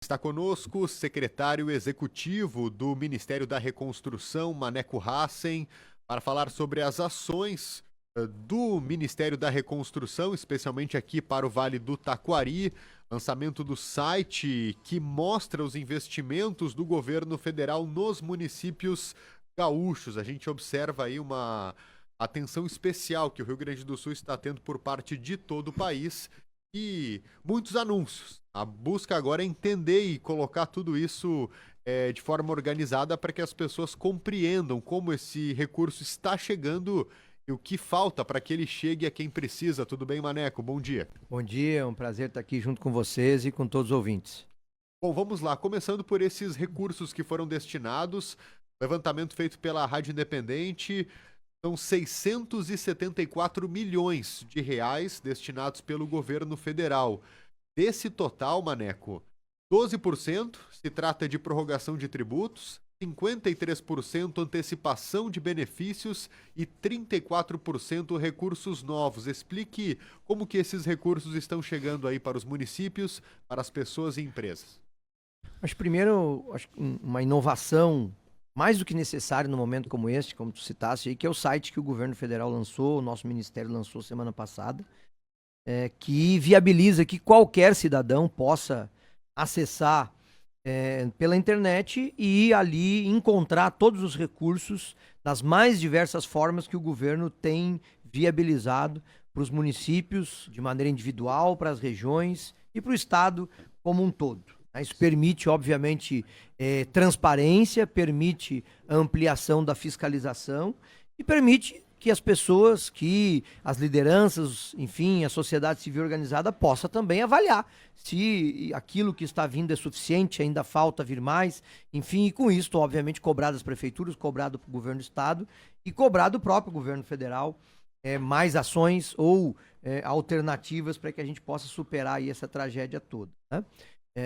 Está conosco o secretário executivo do Ministério da Reconstrução, Maneco Hassen, para falar sobre as ações do Ministério da Reconstrução, especialmente aqui para o Vale do Taquari, lançamento do site que mostra os investimentos do governo federal nos municípios gaúchos. A gente observa aí uma atenção especial que o Rio Grande do Sul está tendo por parte de todo o país e muitos anúncios. A busca agora é entender e colocar tudo isso de forma organizada para que as pessoas compreendam como esse recurso está chegando e o que falta para que ele chegue a quem precisa. Tudo bem, Maneco? Bom dia. Bom dia, é um prazer estar aqui junto com vocês e com todos os ouvintes. Bom, vamos lá. Começando por esses recursos que foram destinados, levantamento feito pela Rádio Independente, são 674 milhões de reais destinados pelo governo federal. Desse total, Maneco, 12% se trata de prorrogação de tributos, 53% antecipação de benefícios e 34% recursos novos. Explique como que esses recursos estão chegando aí para os municípios, para as pessoas e empresas. Mas primeiro, acho que uma inovação mais do que necessária no momento como este, como tu citaste aí, que é o site que o governo federal lançou, o nosso ministério lançou semana passada, que viabiliza que qualquer cidadão possa acessar pela internet e ali encontrar todos os recursos das mais diversas formas que o governo tem viabilizado para os municípios de maneira individual, para as regiões e para o estado como um todo. Isso permite, obviamente, transparência, permite ampliação da fiscalização e permite que as pessoas, que as lideranças, enfim, a sociedade civil organizada possa também avaliar se aquilo que está vindo é suficiente, ainda falta vir mais, enfim, e com isso, obviamente, cobrar das prefeituras, cobrar do governo do estado e cobrar do próprio governo federal mais ações ou alternativas para que a gente possa superar aí essa tragédia toda, né?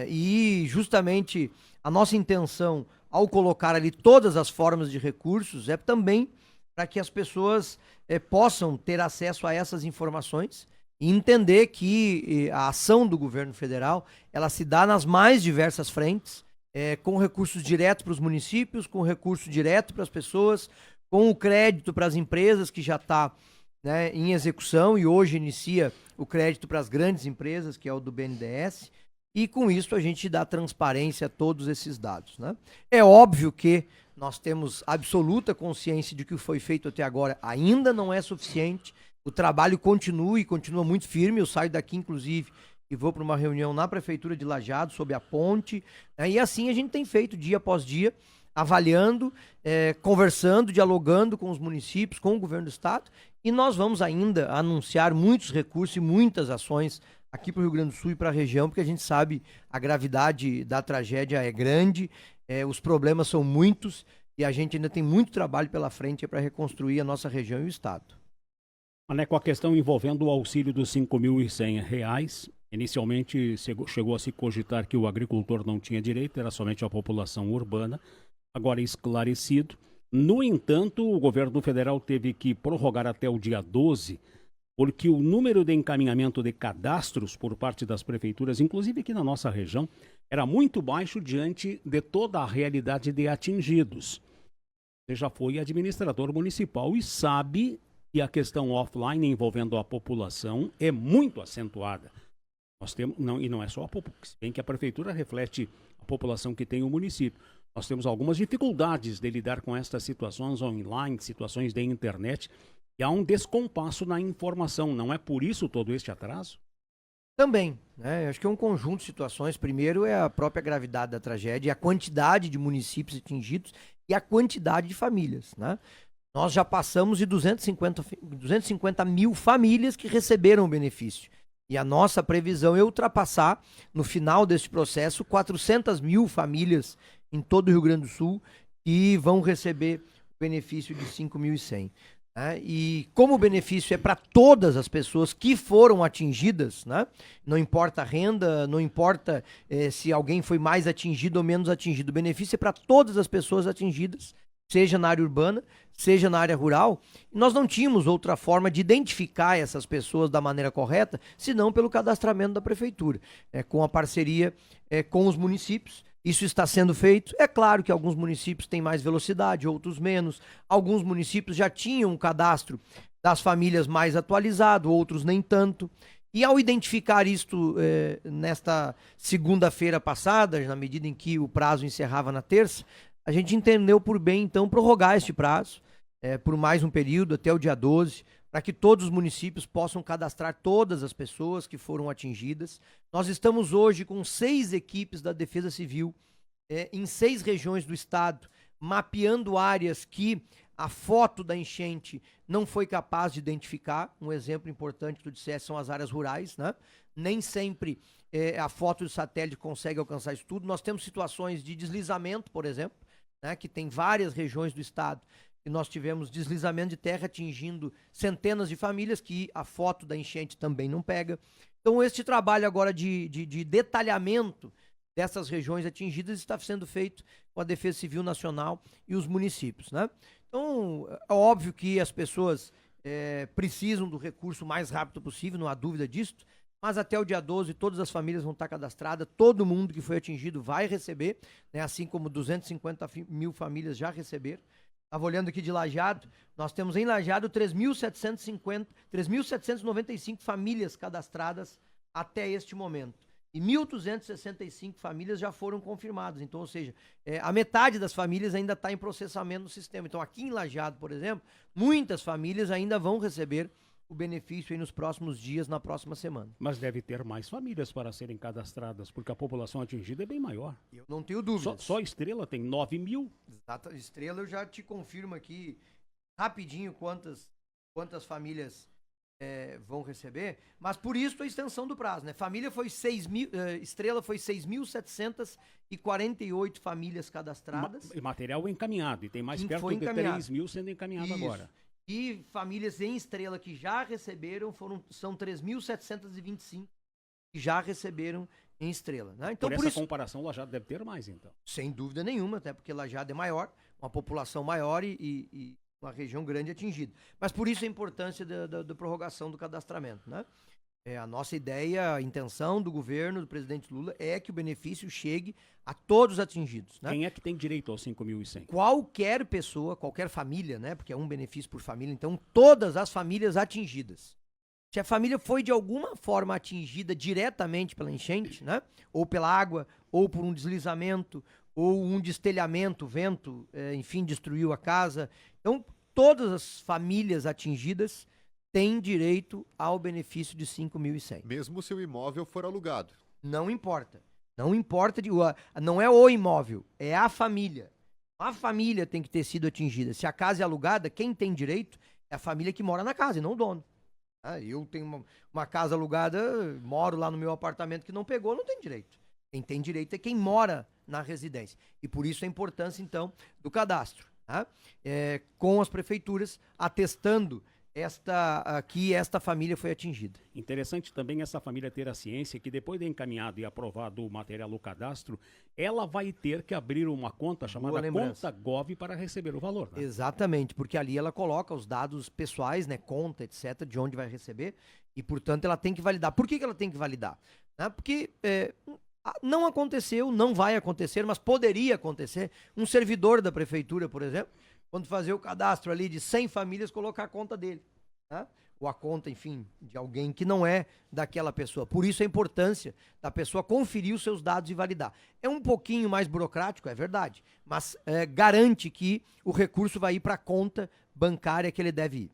E justamente a nossa intenção ao colocar ali todas as formas de recursos é também para que as pessoas possam ter acesso a essas informações e entender que a ação do governo federal ela se dá nas mais diversas frentes, com recursos diretos para os municípios, com recurso direto para as pessoas, com o crédito para as empresas que já está, né, em execução e hoje inicia o crédito para as grandes empresas, que é o do BNDES. E com isso a gente dá transparência a todos esses dados, né? É óbvio que nós temos absoluta consciência de que o que foi feito até agora ainda não é suficiente. O trabalho continua e continua muito firme. Eu saio daqui, inclusive, e vou para uma reunião na Prefeitura de Lajeado sobre a ponte, né? E assim a gente tem feito dia após dia, avaliando, conversando, dialogando com os municípios, com o governo do estado. E nós vamos ainda anunciar muitos recursos e muitas ações aqui para o Rio Grande do Sul e para a região, porque a gente sabe a gravidade da tragédia é grande, os problemas são muitos e a gente ainda tem muito trabalho pela frente para reconstruir a nossa região e o estado. Com a questão envolvendo o auxílio dos R$ 5.100, inicialmente chegou a se cogitar que o agricultor não tinha direito, era somente a população urbana, agora esclarecido. No entanto, o governo federal teve que prorrogar até o dia 12, porque o número de encaminhamento de cadastros por parte das prefeituras, inclusive aqui na nossa região, era muito baixo diante de toda a realidade de atingidos. Você já foi administrador municipal e sabe que a questão offline envolvendo a população é muito acentuada. Nós temos, e não é só a população, se bem que a prefeitura reflete a população que tem o município. Nós temos algumas dificuldades de lidar com estas situações online, situações de internet, e há um descompasso na informação. Não é por isso todo este atraso? Também, né? Acho que é um conjunto de situações. Primeiro é a própria gravidade da tragédia, a quantidade de municípios atingidos e a quantidade de famílias, né? Nós já passamos de 250 mil famílias que receberam o benefício. E a nossa previsão é ultrapassar, no final deste processo, 400 mil famílias em todo o Rio Grande do Sul que vão receber o benefício de 5.100. E como o benefício é para todas as pessoas que foram atingidas, né? Não importa a renda, não importa se alguém foi mais atingido ou menos atingido, o benefício é para todas as pessoas atingidas. seja na área urbana, seja na área rural. Nós não tínhamos outra forma de identificar essas pessoas da maneira correta, senão pelo cadastramento da prefeitura, com a parceria com os municípios. Isso está sendo feito. É claro que alguns municípios têm mais velocidade, outros menos. Alguns municípios já tinham um cadastro das famílias mais atualizado, outros nem tanto. E ao identificar isto nesta segunda-feira passada, na medida em que o prazo encerrava na terça, a gente entendeu por bem, então, prorrogar este prazo por mais um período, até o dia 12, para que todos os municípios possam cadastrar todas as pessoas que foram atingidas. Nós estamos hoje com 6 equipes da Defesa Civil em 6 regiões do estado, mapeando áreas que a foto da enchente não foi capaz de identificar. Um exemplo importante que tu disseste são as áreas rurais, né? Nem sempre a foto do satélite consegue alcançar isso tudo. Nós temos situações de deslizamento, por exemplo, né? Que tem várias regiões do estado e nós tivemos deslizamento de terra atingindo centenas de famílias que a foto da enchente também não pega. Então, este trabalho agora de detalhamento dessas regiões atingidas está sendo feito com a Defesa Civil Nacional e os municípios, né? Então, é óbvio que as pessoas precisam do recurso o mais rápido possível, não há dúvida disso, mas até o dia 12 todas as famílias vão estar cadastradas, todo mundo que foi atingido vai receber, né? Assim como 250 mil famílias já receberam. Estava olhando aqui de Lajeado, nós temos em Lajeado 3.795 famílias cadastradas até este momento. E 1.265 famílias já foram confirmadas. Então, ou seja, a metade das famílias ainda está em processamento no sistema. Então, aqui em Lajeado, por exemplo, muitas famílias ainda vão receber o benefício aí nos próximos dias, na próxima semana. Mas deve ter mais famílias para serem cadastradas, porque a população atingida é bem maior. Eu não tenho dúvidas. Só Estrela tem 9 mil. Exato, Estrela eu já te confirmo aqui rapidinho quantas famílias vão receber, mas por isso a extensão do prazo, né? Família foi 6 mil, Estrela foi 6.748 famílias cadastradas. Material encaminhado, e tem mais perto de 3 mil sendo encaminhado isso. Agora. E famílias em Estrela que já receberam são 3.725 que já receberam em Estrela, né? Então, por essa comparação, Lajeado deve ter mais, então. Sem dúvida nenhuma, até porque Lajeado é maior, uma população maior e uma região grande atingida. Mas por isso a importância da prorrogação do cadastramento, né? A nossa ideia, a intenção do governo, do presidente Lula, é que o benefício chegue a todos os atingidos, né? Quem é que tem direito aos 5.100? Qualquer pessoa, qualquer família, né? Porque é um benefício por família, então todas as famílias atingidas. Se a família foi de alguma forma atingida diretamente pela enchente, né? Ou pela água, ou por um deslizamento, ou um destelhamento, vento, enfim, destruiu a casa. Então, todas as famílias atingidas têm direito ao benefício de 5.100. Mesmo se o imóvel for alugado. Não importa. Não importa, não é o imóvel, é a família. A família tem que ter sido atingida. Se a casa é alugada, quem tem direito é a família que mora na casa e não o dono. Eu tenho uma casa alugada, moro lá no meu apartamento que não pegou, não tem direito. Quem tem direito é quem mora na residência. E por isso a importância, então, do cadastro. Com as prefeituras atestando que esta família foi atingida. Interessante também essa família ter a ciência que depois de encaminhado e aprovado o material do cadastro, ela vai ter que abrir uma conta chamada Conta Gov para receber o valor, né? Exatamente, porque ali ela coloca os dados pessoais, né, conta, etc, de onde vai receber, e portanto ela tem que validar. Por que ela tem que validar? Porque não aconteceu, não vai acontecer, mas poderia acontecer. Um servidor da prefeitura, por exemplo, quando fazer o cadastro ali de 100 famílias, colocar a conta dele, né? Ou a conta, enfim, de alguém que não é daquela pessoa. Por isso a importância da pessoa conferir os seus dados e validar. É um pouquinho mais burocrático, é verdade, mas garante que o recurso vai ir para a conta bancária que ele deve ir.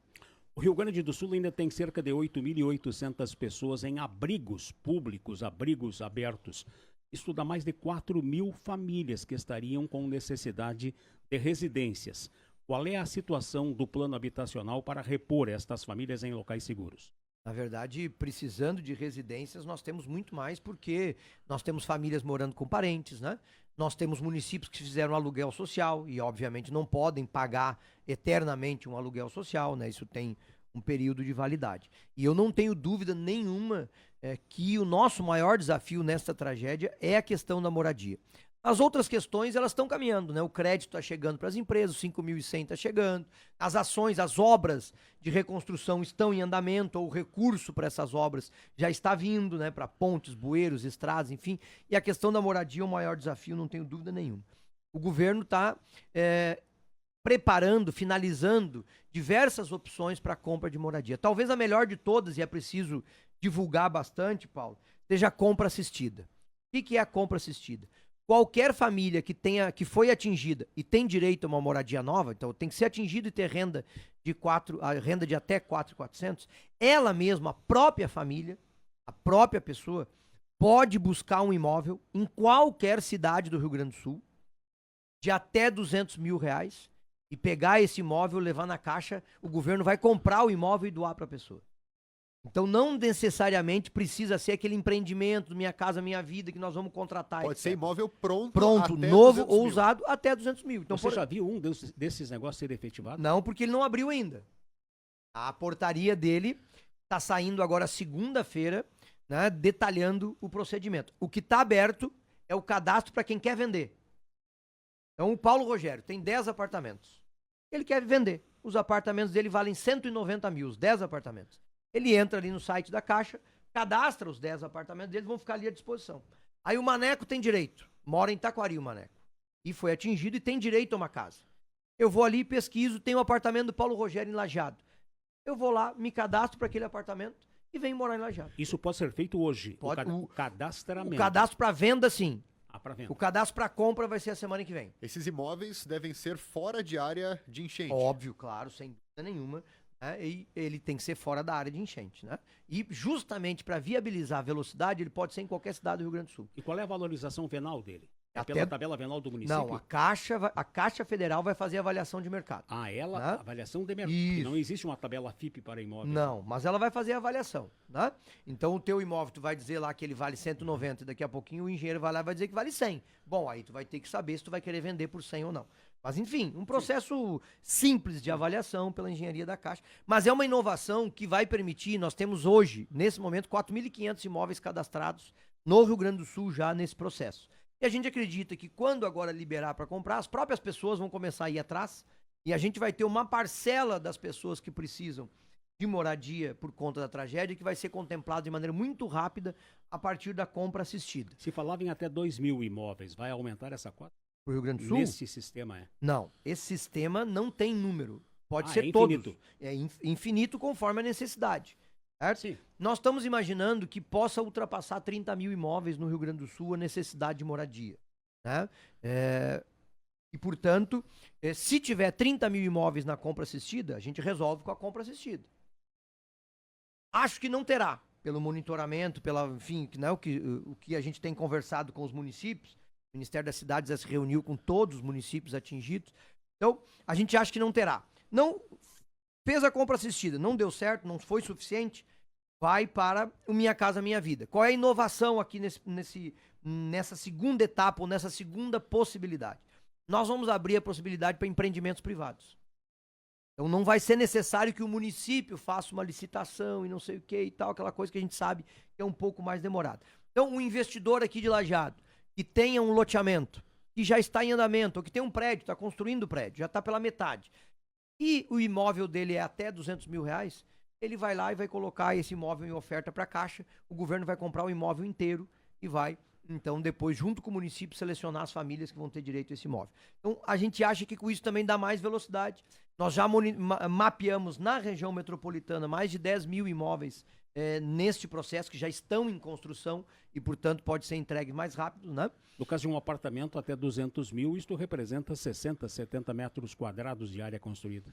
O Rio Grande do Sul ainda tem cerca de 8.800 pessoas em abrigos públicos, abrigos abertos. Isso dá mais de 4.000 famílias que estariam com necessidade de residências. Qual é a situação do plano habitacional para repor estas famílias em locais seguros? Na verdade, precisando de residências, nós temos muito mais, porque nós temos famílias morando com parentes, né? Nós temos municípios que fizeram aluguel social e, obviamente, não podem pagar eternamente um aluguel social, né? Isso tem um período de validade. E eu não tenho dúvida nenhuma que o nosso maior desafio nesta tragédia é a questão da moradia. As outras questões, elas estão caminhando, né? O crédito está chegando para as empresas, o 5.100 está chegando, as ações, as obras de reconstrução estão em andamento, ou o recurso para essas obras já está vindo, né? Para pontes, bueiros, estradas, enfim. E a questão da moradia é o maior desafio, não tenho dúvida nenhuma. O governo está preparando, finalizando diversas opções para a compra de moradia. Talvez a melhor de todas, e é preciso divulgar bastante, Paulo, seja a compra assistida. O que é a compra assistida? Qualquer família que foi atingida e tem direito a uma moradia nova, então tem que ser atingido e ter renda de até 4.400, ela mesma, a própria família, a própria pessoa, pode buscar um imóvel em qualquer cidade do Rio Grande do Sul, de até R$200 mil, e pegar esse imóvel, levar na Caixa, o governo vai comprar o imóvel e doar para a pessoa. Então não necessariamente precisa ser aquele empreendimento, Minha Casa Minha Vida, que nós vamos contratar. Pode ser imóvel pronto, novo ou usado, até 200 mil. Então, Você já viu um desses negócios ser efetivado? Não, porque ele não abriu ainda. A portaria dele está saindo agora segunda-feira, né, detalhando o procedimento. O que está aberto é o cadastro para quem quer vender. Então o Paulo Rogério tem 10 apartamentos. Ele quer vender. Os apartamentos dele valem 190 mil, os 10 apartamentos. Ele entra ali no site da Caixa, cadastra os 10 apartamentos deles, vão ficar ali à disposição. Aí o Maneco tem direito, mora em Taquari o Maneco, e foi atingido e tem direito a uma casa. Eu vou ali, pesquiso, tem um apartamento do Paulo Rogério em Lajeado. Eu vou lá, me cadastro para aquele apartamento e venho morar em Lajeado. Isso pode ser feito hoje, Pode, o cadastramento. O cadastro para venda, sim. Para venda. O cadastro para compra vai ser a semana que vem. Esses imóveis devem ser fora de área de enchente. Óbvio, claro, sem dúvida nenhuma. Né? E ele tem que ser fora da área de enchente, né? E justamente para viabilizar a velocidade, ele pode ser em qualquer cidade do Rio Grande do Sul. E qual é a valorização venal dele? É Até... pela tabela venal do município? Não, a Caixa Federal vai fazer a avaliação de mercado. Ela, né? avaliação de mercado. Isso. Não existe uma tabela FIP para imóveis. Não, mas ela vai fazer a avaliação, né? Então o teu imóvel, tu vai dizer lá que ele vale 190 e daqui a pouquinho o engenheiro vai lá e vai dizer que vale 100. Bom, aí tu vai ter que saber se tu vai querer vender por 100 ou não. Mas enfim, um processo simples de avaliação pela engenharia da Caixa. Mas é uma inovação que vai permitir, nós temos hoje, nesse momento, 4.500 imóveis cadastrados no Rio Grande do Sul já nesse processo. E a gente acredita que quando agora liberar para comprar, as próprias pessoas vão começar a ir atrás e a gente vai ter uma parcela das pessoas que precisam de moradia por conta da tragédia que vai ser contemplado de maneira muito rápida a partir da compra assistida. Se falava em até 2.000 imóveis, vai aumentar essa cota? Para o Rio Grande do Sul? Nesse sistema Não, esse sistema não tem número. Pode ser infinito. todos. É infinito conforme a necessidade. Certo? Sim. Nós estamos imaginando que possa ultrapassar 30 mil imóveis no Rio Grande do Sul a necessidade de moradia. Né? E, portanto, se tiver 30 mil imóveis na compra assistida, a gente resolve com a compra assistida. Acho que não terá, pelo monitoramento, enfim, né, o que a gente tem conversado com os municípios. O Ministério das Cidades já se reuniu com todos os municípios atingidos. Então, a gente acha que não terá. Não fez a compra assistida, não deu certo, não foi suficiente, vai para o Minha Casa Minha Vida. Qual é a inovação aqui nessa segunda etapa ou nessa segunda possibilidade? Nós vamos abrir a possibilidade para empreendimentos privados. Então não vai ser necessário que o município faça uma licitação e não sei o que e tal, aquela coisa que a gente sabe que é um pouco mais demorada. Então um investidor aqui de Lajeado que tenha um loteamento, que já está em andamento, ou que tem um prédio, está construindo o prédio, já está pela metade, e o imóvel dele é até R$200 mil, ele vai lá e vai colocar esse imóvel em oferta para a Caixa, o governo vai comprar o imóvel inteiro e vai, então, depois, junto com o município, selecionar as famílias que vão ter direito a esse imóvel. Então, a gente acha que com isso também dá mais velocidade. Nós já mapeamos na região metropolitana mais de 10 mil imóveis neste processo, que já estão em construção e, portanto, pode ser entregue mais rápido, né? No caso de um apartamento até 200 mil, isto representa 60, 70 metros quadrados de área construída.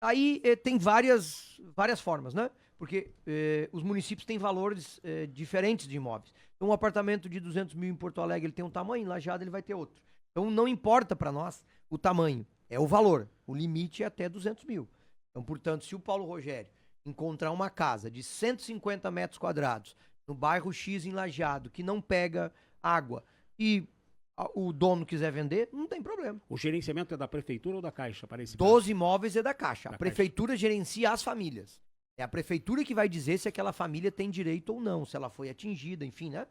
Aí tem várias formas, né? Porque os municípios têm valores diferentes de imóveis. Então, um apartamento de 200 mil em Porto Alegre, ele tem um tamanho, em Lajeado ele vai ter outro. Então, não importa para nós o tamanho, é o valor. O limite é até 200 mil. Então, portanto, se o Paulo Rogério encontrar uma casa de 150 metros quadrados no bairro X em Lajeado, que não pega água, e o dono quiser vender, não tem problema. O gerenciamento é da prefeitura ou da Caixa para esse 12 imóveis é da Caixa. Da a prefeitura gerencia as famílias. É a prefeitura que vai dizer se aquela família tem direito ou não, se ela foi atingida, enfim, né?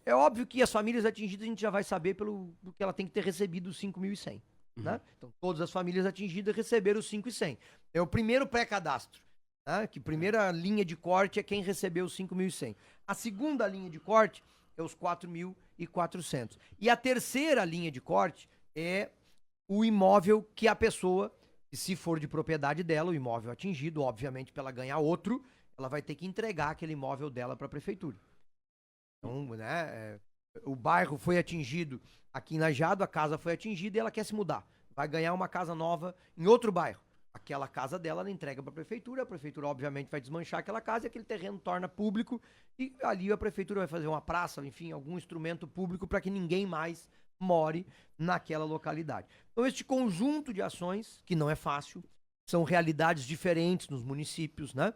É óbvio que as famílias atingidas a gente já vai saber porque ela tem que ter recebido os 5.100, né? Então, todas as famílias atingidas receberam os 5.100. É o primeiro pré-cadastro, né? Que primeira linha de corte é quem recebeu os 5.100. A segunda linha de corte é os 4.400. E a terceira linha de corte é o imóvel que a pessoa, se for de propriedade dela, o imóvel atingido, obviamente, para ela ganhar outro, ela vai ter que entregar aquele imóvel dela para a prefeitura. Então, né, o bairro foi atingido aqui em Lajeado, a casa foi atingida e ela quer se mudar. Vai ganhar uma casa nova em outro bairro. Aquela casa dela ela entrega para a prefeitura obviamente vai desmanchar aquela casa e aquele terreno torna público e ali a prefeitura vai fazer uma praça, enfim, algum instrumento público para que ninguém mais more naquela localidade. Então este conjunto de ações, que não é fácil, são realidades diferentes nos municípios, né?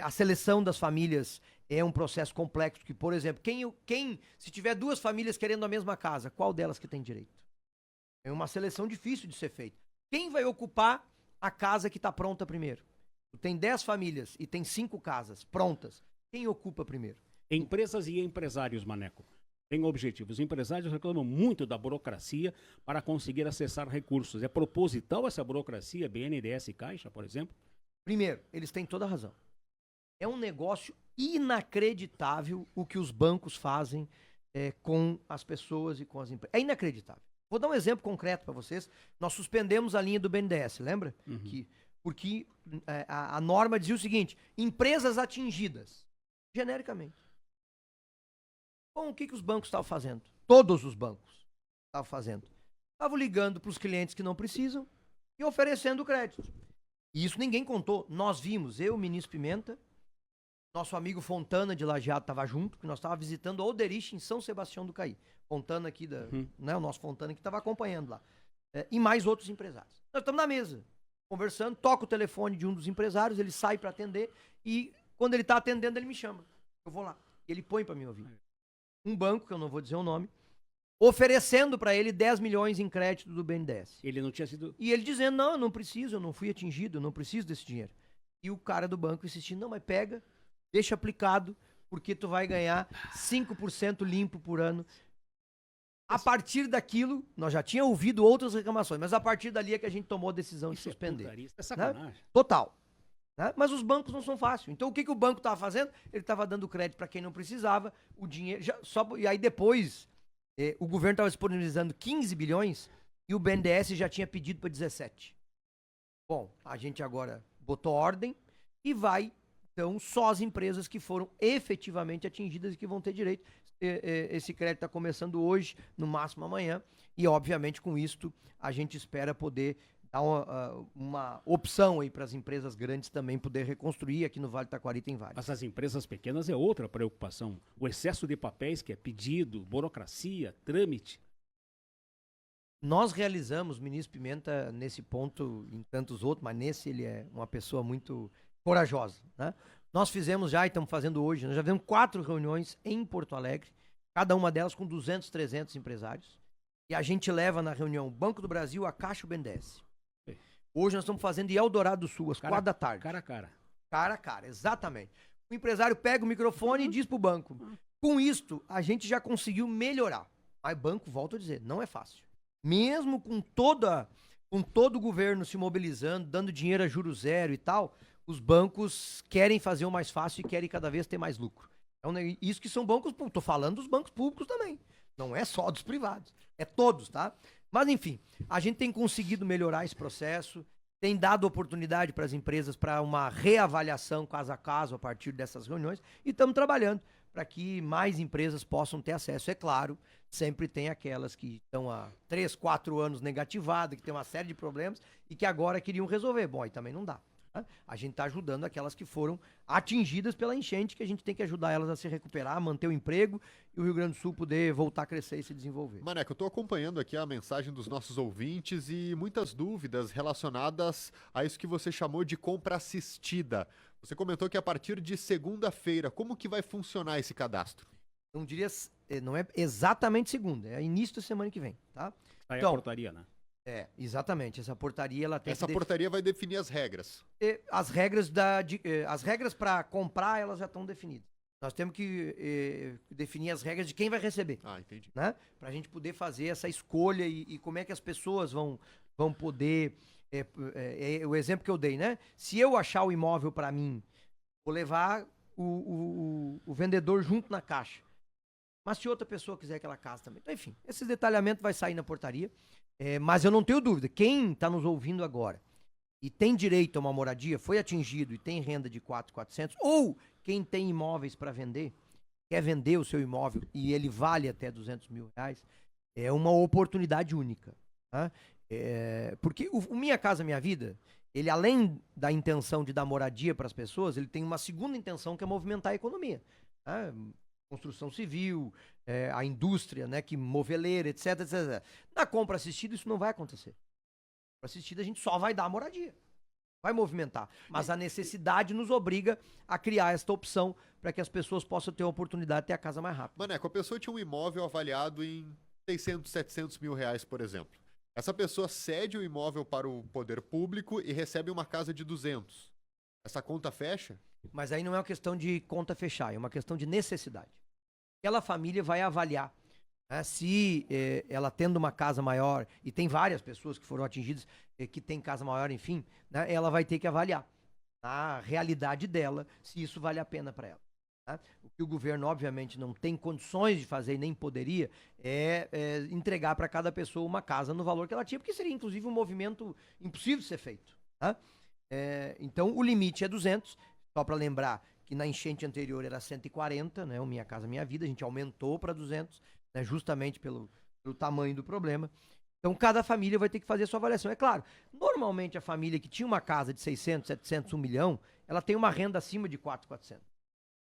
A seleção das famílias é um processo complexo, que, por exemplo, se tiver duas famílias querendo a mesma casa, qual delas que tem direito? É uma seleção difícil de ser feita. Quem vai ocupar a casa que está pronta primeiro? Tem 10 famílias e tem 5 casas prontas. Quem ocupa primeiro? Empresas e empresários, Maneco, têm objetivos. Os empresários reclamam muito da burocracia para conseguir acessar recursos. É proposital essa burocracia, BNDES e Caixa, por exemplo? Primeiro, eles têm toda a razão. É um negócio inacreditável o que os bancos fazem com as pessoas e com as empresas. É inacreditável. Vou dar um exemplo concreto para vocês. Nós suspendemos a linha do BNDES, lembra? Porque a norma dizia o seguinte: empresas atingidas, genericamente. Bom, o que os bancos estavam fazendo? Todos os bancos estavam fazendo. Estavam ligando para os clientes que não precisam e oferecendo crédito. E isso ninguém contou. Nós vimos, eu, o ministro Pimenta, nosso amigo Fontana de Lajeado estava junto, que nós estávamos visitando o Alderich em São Sebastião do Caí. Fontana aqui, né, o nosso Fontana que estava acompanhando lá. E mais outros empresários. Nós estamos na mesa, conversando, toca o telefone de um dos empresários, ele sai para atender e quando ele está atendendo ele me chama. Eu vou lá. Ele põe para mim ouvir. Um banco, que eu não vou dizer o nome, oferecendo para ele 10 milhões em crédito do BNDES. Ele não tinha sido... E ele dizendo, não, eu não preciso, eu não fui atingido, eu não preciso desse dinheiro. E o cara do banco insistindo, não, mas pega, deixa aplicado, porque tu vai ganhar 5% limpo por ano. A partir daquilo, nós já tínhamos ouvido outras reclamações, mas a partir dali é que a gente tomou a decisão de suspender. Isso é sacanagem. Né? Total. Né? Mas os bancos não são fáceis. Então o que o banco estava fazendo? Ele estava dando crédito para quem não precisava, o dinheiro... e aí depois, o governo estava disponibilizando 15 bilhões e o BNDES já tinha pedido para 17. Bom, a gente agora botou ordem e vai... Então, só as empresas que foram efetivamente atingidas e que vão ter direito. Esse crédito está começando hoje, no máximo amanhã. E, obviamente, com isto, a gente espera poder dar uma opção aí para as empresas grandes também poder reconstruir. Aqui no Vale do Taquari tem várias. Mas as empresas pequenas é outra preocupação. O excesso de papéis que é pedido, burocracia, trâmite. Nós realizamos, ministro Pimenta, nesse ponto, em tantos outros, mas nesse ele é uma pessoa muito... corajosa, né? Nós fizemos já e estamos fazendo hoje, nós já fizemos 4 reuniões em Porto Alegre, cada uma delas com 200, 300 empresários, e a gente leva na reunião o Banco do Brasil, a Caixa e o BNDES. Hoje nós estamos fazendo em Eldorado do Sul, às 4 da tarde. Cara a cara. Cara a cara, exatamente. O empresário pega o microfone e diz pro banco. Com isto, a gente já conseguiu melhorar. Aí banco, volto a dizer, não é fácil. Mesmo com todo o governo se mobilizando, dando dinheiro a juros zero e tal, os bancos querem fazer o mais fácil e querem cada vez ter mais lucro. Então, isso que são bancos públicos. Tô falando dos bancos públicos também. Não é só dos privados. É todos, tá? Mas, enfim, a gente tem conseguido melhorar esse processo, tem dado oportunidade para as empresas para uma reavaliação caso a caso a partir dessas reuniões e estamos trabalhando para que mais empresas possam ter acesso. É claro, sempre tem aquelas que estão há 3, 4 anos negativadas, que tem uma série de problemas e que agora queriam resolver. Bom, aí também não dá. A gente está ajudando aquelas que foram atingidas pela enchente, que a gente tem que ajudar elas a se recuperar, a manter o emprego e o Rio Grande do Sul poder voltar a crescer e se desenvolver. Maneco, eu estou acompanhando aqui a mensagem dos nossos ouvintes e muitas dúvidas relacionadas a isso que você chamou de compra assistida. Você comentou que a partir de segunda-feira, como que vai funcionar esse cadastro? Não diria, não é exatamente segunda, é início da semana que vem, tá? Aí então, a portaria, né? Exatamente. Essa portaria, ela tem Essa que portaria vai definir as regras. as regras para comprar, elas já estão definidas. Nós temos que definir as regras de quem vai receber, Ah, entendi. né? Para a gente poder fazer essa escolha e como é que as pessoas vão poder... o exemplo que eu dei, né? Se eu achar o imóvel para mim, vou levar o vendedor junto na caixa. Mas se outra pessoa quiser aquela casa também. Então, enfim, esses detalhamentos vai sair na portaria. Mas eu não tenho dúvida, quem está nos ouvindo agora e tem direito a uma moradia, foi atingido e tem renda de 4.400, ou quem tem imóveis para vender, quer vender o seu imóvel e ele vale até 200 mil reais, é uma oportunidade única. Tá? Porque o Minha Casa Minha Vida, ele além da intenção de dar moradia para as pessoas, ele tem uma segunda intenção que é movimentar a economia. Tá? Construção civil, a indústria, né, que moveleira, etc, etc. Na compra assistida isso não vai acontecer. Compra assistida a gente só vai dar moradia. Vai movimentar. Mas a necessidade nos obriga a criar esta opção para que as pessoas possam ter a oportunidade de ter a casa mais rápido. Maneco, a pessoa tinha um imóvel avaliado em 600, 700 mil reais, por exemplo. Essa pessoa cede o imóvel para o poder público e recebe uma casa de 200. Essa conta fecha? Mas aí não é uma questão de conta fechar, é uma questão de necessidade. Aquela família vai avaliar, né, se ela tendo uma casa maior, e tem várias pessoas que foram atingidas que têm casa maior, enfim, né, ela vai ter que avaliar a realidade dela, se isso vale a pena para ela. Tá? O que o governo, obviamente, não tem condições de fazer e nem poderia é entregar para cada pessoa uma casa no valor que ela tinha, porque seria, inclusive, um movimento impossível de ser feito. Tá? Então, o limite é 200, só para lembrar que na enchente anterior era 140, né, o Minha Casa Minha Vida, a gente aumentou para 200, né, justamente pelo tamanho do problema. Então, cada família vai ter que fazer a sua avaliação. É claro, normalmente a família que tinha uma casa de 600, 700, 1 milhão, ela tem uma renda acima de 4.400.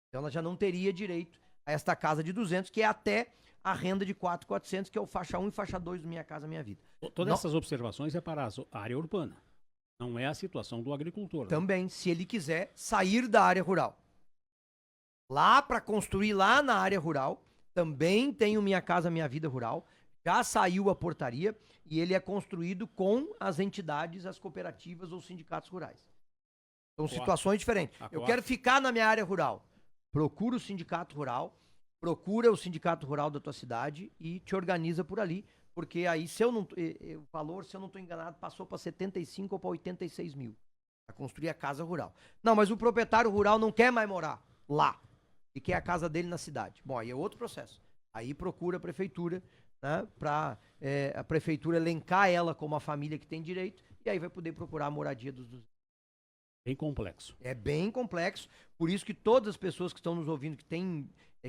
Então, ela já não teria direito a esta casa de 200, que é até a renda de 4.400, que é o faixa 1 e faixa 2 do Minha Casa Minha Vida. Todas essas observações é para a área urbana. Não é a situação do agricultor. Também, se ele quiser sair da área rural. Lá para construir lá na área rural, também tem o Minha Casa Minha Vida Rural. Já saiu a portaria e ele é construído com as entidades, as cooperativas ou sindicatos rurais. São situações diferentes. Eu quero ficar na minha área rural. Procura o sindicato rural, procura o sindicato rural da tua cidade e te organiza por ali. Porque aí, se eu não, o valor, se eu não estou enganado, passou para 75 ou para 86 mil. Para construir a casa rural. Não, mas o proprietário rural não quer mais morar lá. E quer a casa dele na cidade. Bom, aí é outro processo. Aí procura a prefeitura, né, para a prefeitura elencar ela como a família que tem direito, e aí vai poder procurar a moradia dos... Bem complexo. É bem complexo, por isso que todas as pessoas que estão nos ouvindo,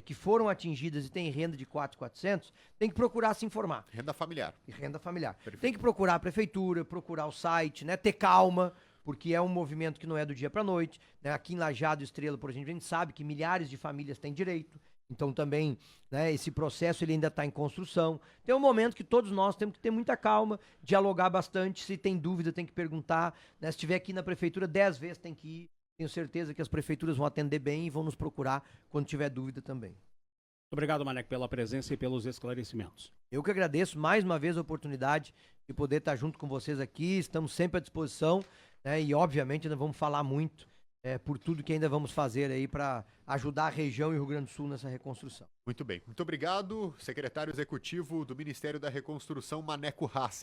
que foram atingidas e têm renda de 4.400, tem que procurar se informar. Renda familiar. E renda familiar. Perfeito. Tem que procurar a prefeitura, procurar o site, né, ter calma, porque é um movimento que não é do dia para noite, né? Aqui em Lajeado Estrela, por exemplo, a gente sabe que milhares de famílias têm direito. Então também, né, esse processo ele ainda está em construção. Tem um momento que todos nós temos que ter muita calma, dialogar bastante. Se tem dúvida, tem que perguntar. Né? Se estiver aqui na prefeitura, 10 vezes tem que ir. Tenho certeza que as prefeituras vão atender bem e vão nos procurar quando tiver dúvida também. Muito obrigado, Maneco, pela presença e pelos esclarecimentos. Eu que agradeço mais uma vez a oportunidade de poder estar junto com vocês aqui. Estamos sempre à disposição, né? E obviamente ainda vamos falar muito por tudo que ainda vamos fazer aí para ajudar a região e o Rio Grande do Sul nessa reconstrução. Muito bem. Muito obrigado, secretário executivo do Ministério da Reconstrução, Maneco Hassen.